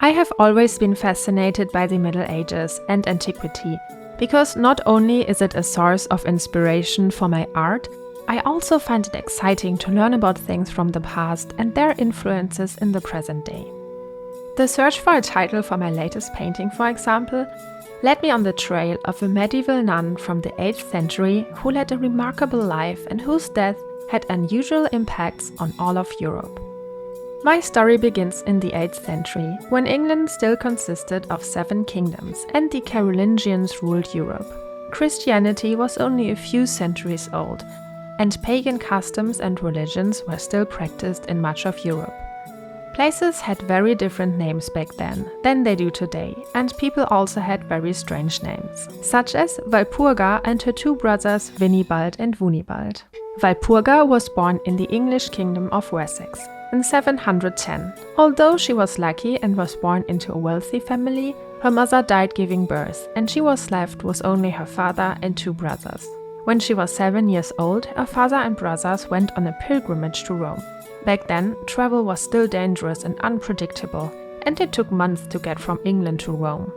I have always been fascinated by the Middle Ages and antiquity, because not only is it a source of inspiration for my art, I also find it exciting to learn about things from the past and their influences in the present day. The search for a title for my latest painting, for example, led me on the trail of a medieval nun from the 8th century who led a remarkable life and whose death had unusual impacts on all of Europe. My story begins in the 8th century, when England still consisted of 7 kingdoms and the Carolingians ruled Europe. Christianity was only a few centuries old, and pagan customs and religions were still practiced in much of Europe. Places had very different names back then than they do today, and people also had very strange names, such as Walpurga and her 2 brothers Winibald and Wunibald. Walpurga was born in the English kingdom of Wessex in 710. Although she was lucky and was born into a wealthy family, her mother died giving birth, and she was left with only her father and 2 brothers. When she was 7 years old, her father and brothers went on a pilgrimage to Rome. Back then, travel was still dangerous and unpredictable, and it took months to get from England to Rome.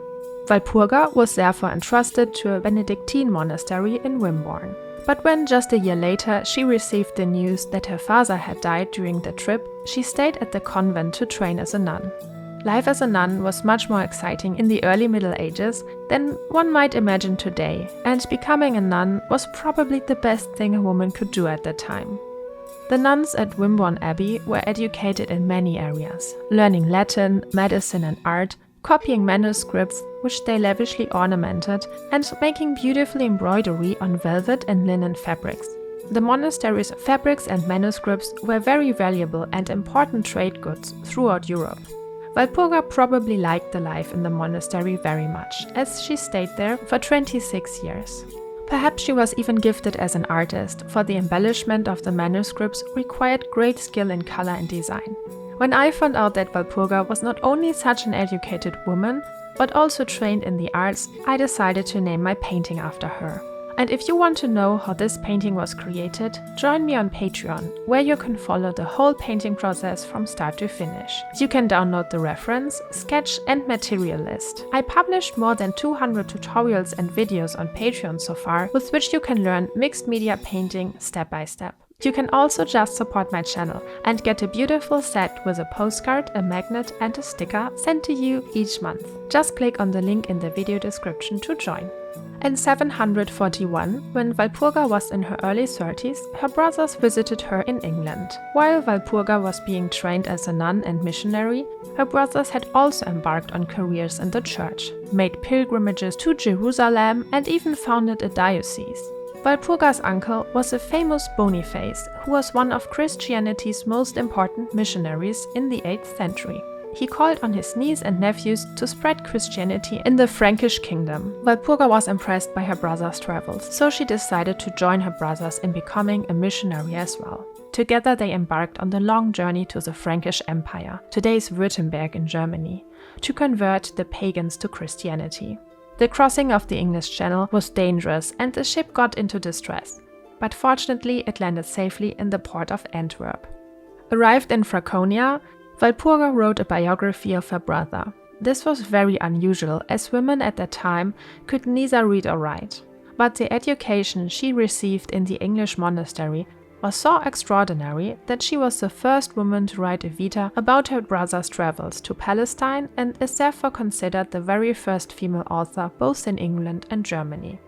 Walpurga was therefore entrusted to a Benedictine monastery in Wimborne. But when just a year later she received the news that her father had died during the trip, she stayed at the convent to train as a nun. Life as a nun was much more exciting in the early Middle Ages than one might imagine today, and becoming a nun was probably the best thing a woman could do at that time. The nuns at Wimborne Abbey were educated in many areas, learning Latin, medicine and art, copying manuscripts, which they lavishly ornamented, and making beautiful embroidery on velvet and linen fabrics. The monastery's fabrics and manuscripts were very valuable and important trade goods throughout Europe. Walpurga probably liked the life in the monastery very much, as she stayed there for 26 years. Perhaps she was even gifted as an artist, for the embellishment of the manuscripts required great skill in color and design. When I found out that Walpurga was not only such an educated woman, but also trained in the arts, I decided to name my painting after her. And if you want to know how this painting was created, join me on Patreon, where you can follow the whole painting process from start to finish. You can download the reference, sketch and material list. I published more than 200 tutorials and videos on Patreon so far, with which you can learn mixed media painting step by step. You can also just support my channel and get a beautiful set with a postcard, a magnet and a sticker sent to you each month. Just click on the link in the video description to join. In 741, when Walpurga was in her early 30s, her brothers visited her in England. While Walpurga was being trained as a nun and missionary, her brothers had also embarked on careers in the church, made pilgrimages to Jerusalem and even founded a diocese. Walpurga's uncle was a famous Boniface, who was one of Christianity's most important missionaries in the 8th century. He called on his niece and nephews to spread Christianity in the Frankish kingdom. Walpurga was impressed by her brothers' travels, so she decided to join her brothers in becoming a missionary as well. Together they embarked on the long journey to the Frankish Empire, today's Württemberg in Germany, to convert the pagans to Christianity. The crossing of the English Channel was dangerous and the ship got into distress, but fortunately it landed safely in the port of Antwerp. Arrived in Franconia, Walpurga wrote a biography of her brother. This was very unusual, as women at that time could neither read or write. But the education she received in the English monastery was so extraordinary that she was the first woman to write a vita about her brother's travels to Palestine and is therefore considered the very first female author both in England and Germany.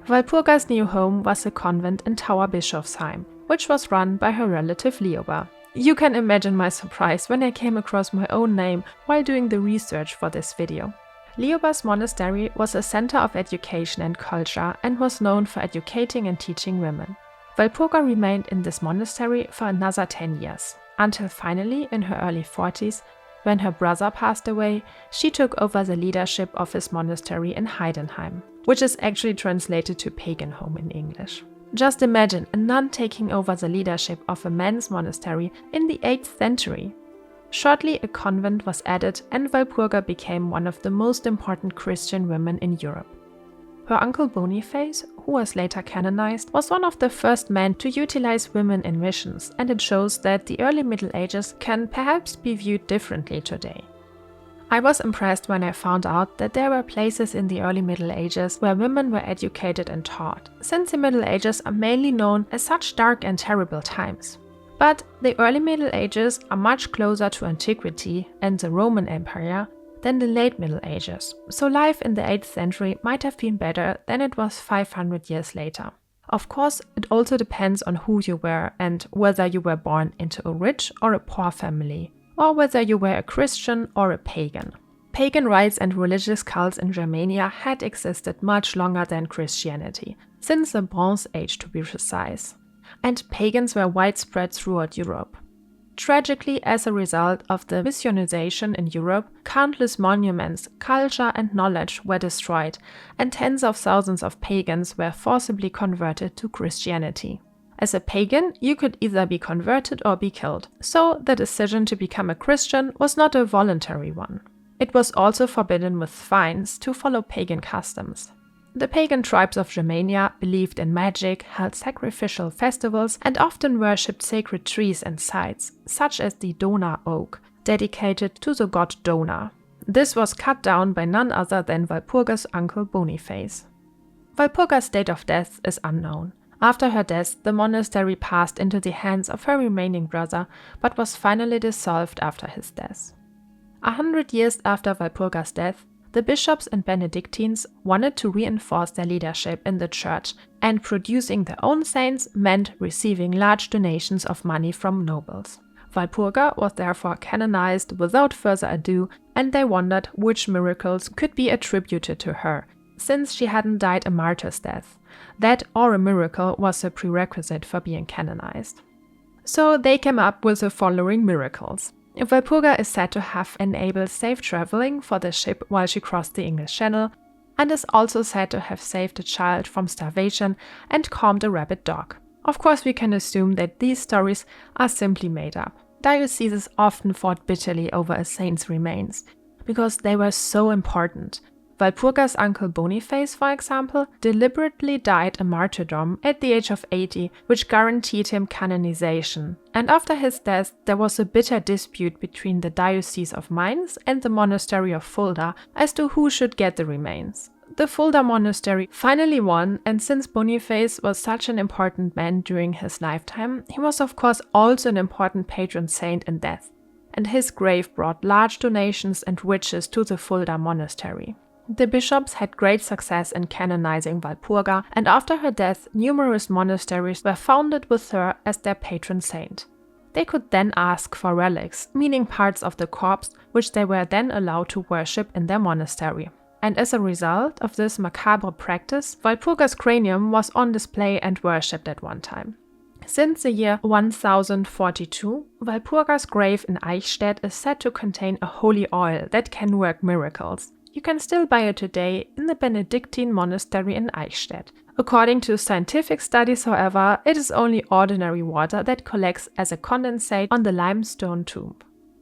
Walpurga's new home was a convent in Tower Bischofsheim, which was run by her relative Lioba. You can imagine my surprise when I came across my own name while doing the research for this video. Lioba's monastery was a center of education and culture and was known for educating and teaching women. Walpurga remained in this monastery for another 10 years, until finally, in her early 40s, when her brother passed away, she took over the leadership of his monastery in Heidenheim, which is actually translated to pagan home in English. Just imagine a nun taking over the leadership of a men's monastery in the 8th century. Shortly, a convent was added and Walpurga became one of the most important Christian women in Europe. Her uncle Boniface, who was later canonized, was one of the first men to utilize women in missions, and it shows that the early Middle Ages can perhaps be viewed differently today. I was impressed when I found out that there were places in the early Middle Ages where women were educated and taught, since the Middle Ages are mainly known as such dark and terrible times. But the early Middle Ages are much closer to antiquity and the Roman Empire than the late Middle Ages, so life in the 8th century might have been better than it was 500 years later. Of course, it also depends on who you were and whether you were born into a rich or a poor family, or whether you were a Christian or a pagan. Pagan rites and religious cults in Germania had existed much longer than Christianity, since the Bronze Age to be precise, and pagans were widespread throughout Europe. Tragically, as a result of the missionization in Europe, countless monuments, culture and knowledge were destroyed, and tens of thousands of pagans were forcibly converted to Christianity. As a pagan, you could either be converted or be killed, so the decision to become a Christian was not a voluntary one. It was also forbidden with fines to follow pagan customs. The pagan tribes of Germania believed in magic, held sacrificial festivals, and often worshipped sacred trees and sites, such as the Donau oak, dedicated to the god Dona. This was cut down by none other than Walpurga's uncle Boniface. Walpurga's date of death is unknown. After her death, the monastery passed into the hands of her remaining brother, but was finally dissolved after his death. 100 years after Walpurga's death, the bishops and Benedictines wanted to reinforce their leadership in the church, and producing their own saints meant receiving large donations of money from nobles. Walpurga was therefore canonized without further ado, and they wondered which miracles could be attributed to her, since she hadn't died a martyr's death. That or a miracle was a prerequisite for being canonized. So they came up with the following miracles. Walpurga is said to have enabled safe traveling for the ship while she crossed the English Channel, and is also said to have saved a child from starvation and calmed a rabid dog. Of course, we can assume that these stories are simply made up. Dioceses often fought bitterly over a saint's remains, because they were so important. Walpurga's uncle Boniface, for example, deliberately died a martyrdom at the age of 80, which guaranteed him canonization. And after his death, there was a bitter dispute between the Diocese of Mainz and the monastery of Fulda as to who should get the remains. The Fulda monastery finally won, and since Boniface was such an important man during his lifetime, he was of course also an important patron saint in death, and his grave brought large donations and riches to the Fulda monastery. The bishops had great success in canonizing Walpurga, and after her death, numerous monasteries were founded with her as their patron saint. They could then ask for relics, meaning parts of the corpse, which they were then allowed to worship in their monastery. And as a result of this macabre practice, Walpurga's cranium was on display and worshipped at one time. Since the year 1042, Walpurga's grave in Eichstätt is said to contain a holy oil that can work miracles. You can still buy it today in the Benedictine monastery in Eichstätt. According to scientific studies, however, it is only ordinary water that collects as a condensate on the limestone tomb.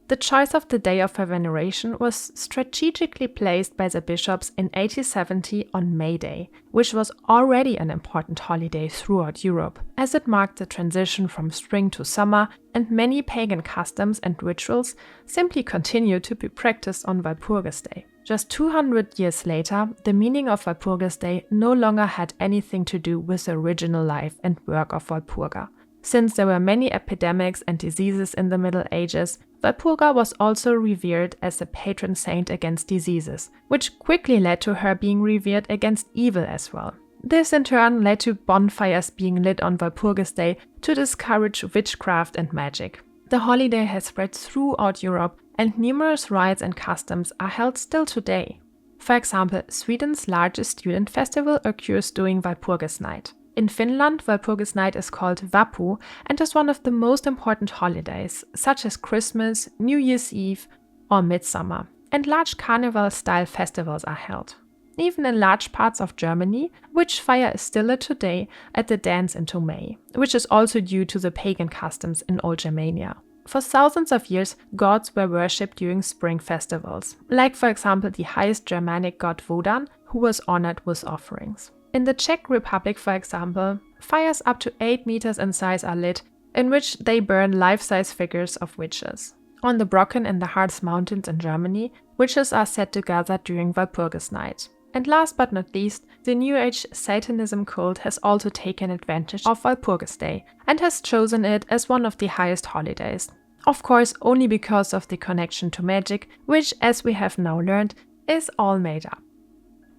The choice of the day of her veneration was strategically placed by the bishops in 1870 on May Day, which was already an important holiday throughout Europe, as it marked the transition from spring to summer, and many pagan customs and rituals simply continued to be practiced on Walpurgis Day. Just 200 years later, the meaning of Walpurgis Day no longer had anything to do with the original life and work of Walpurga. Since there were many epidemics and diseases in the Middle Ages, Walpurga was also revered as a patron saint against diseases, which quickly led to her being revered against evil as well. This in turn led to bonfires being lit on Walpurgis Day to discourage witchcraft and magic. The holiday has spread throughout Europe, and numerous rites and customs are held still today. For example, Sweden's largest student festival occurs during Walpurgis Night. In Finland, Walpurgis Night is called Vappu and is one of the most important holidays, such as Christmas, New Year's Eve, or Midsummer, and large carnival-style festivals are held. Even in large parts of Germany, witch fire is still lit today at the dance into May, which is also due to the pagan customs in Old Germania. For thousands of years, gods were worshipped during spring festivals, like for example the highest Germanic god Wodan, who was honored with offerings. In the Czech Republic, for example, fires up to 8 meters in size are lit, in which they burn life-size figures of witches. On the Brocken and the Harz Mountains in Germany, witches are said to gather during Walpurgis night. And last but not least, the New Age Satanism cult has also taken advantage of Walpurgis Day and has chosen it as one of the highest holidays. Of course, only because of the connection to magic, which, as we have now learned, is all made up.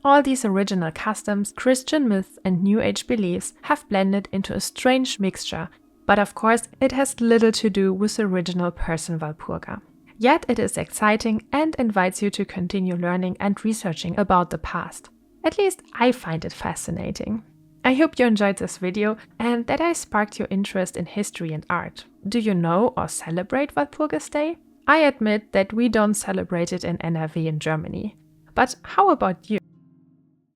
All these original customs, Christian myths and New Age beliefs have blended into a strange mixture, but of course it has little to do with the original person Walpurga. Yet it is exciting and invites you to continue learning and researching about the past. At least I find it fascinating. I hope you enjoyed this video and that I sparked your interest in history and art. Do you know or celebrate Walpurgis Day? I admit that we don't celebrate it in NRW in Germany. But how about you?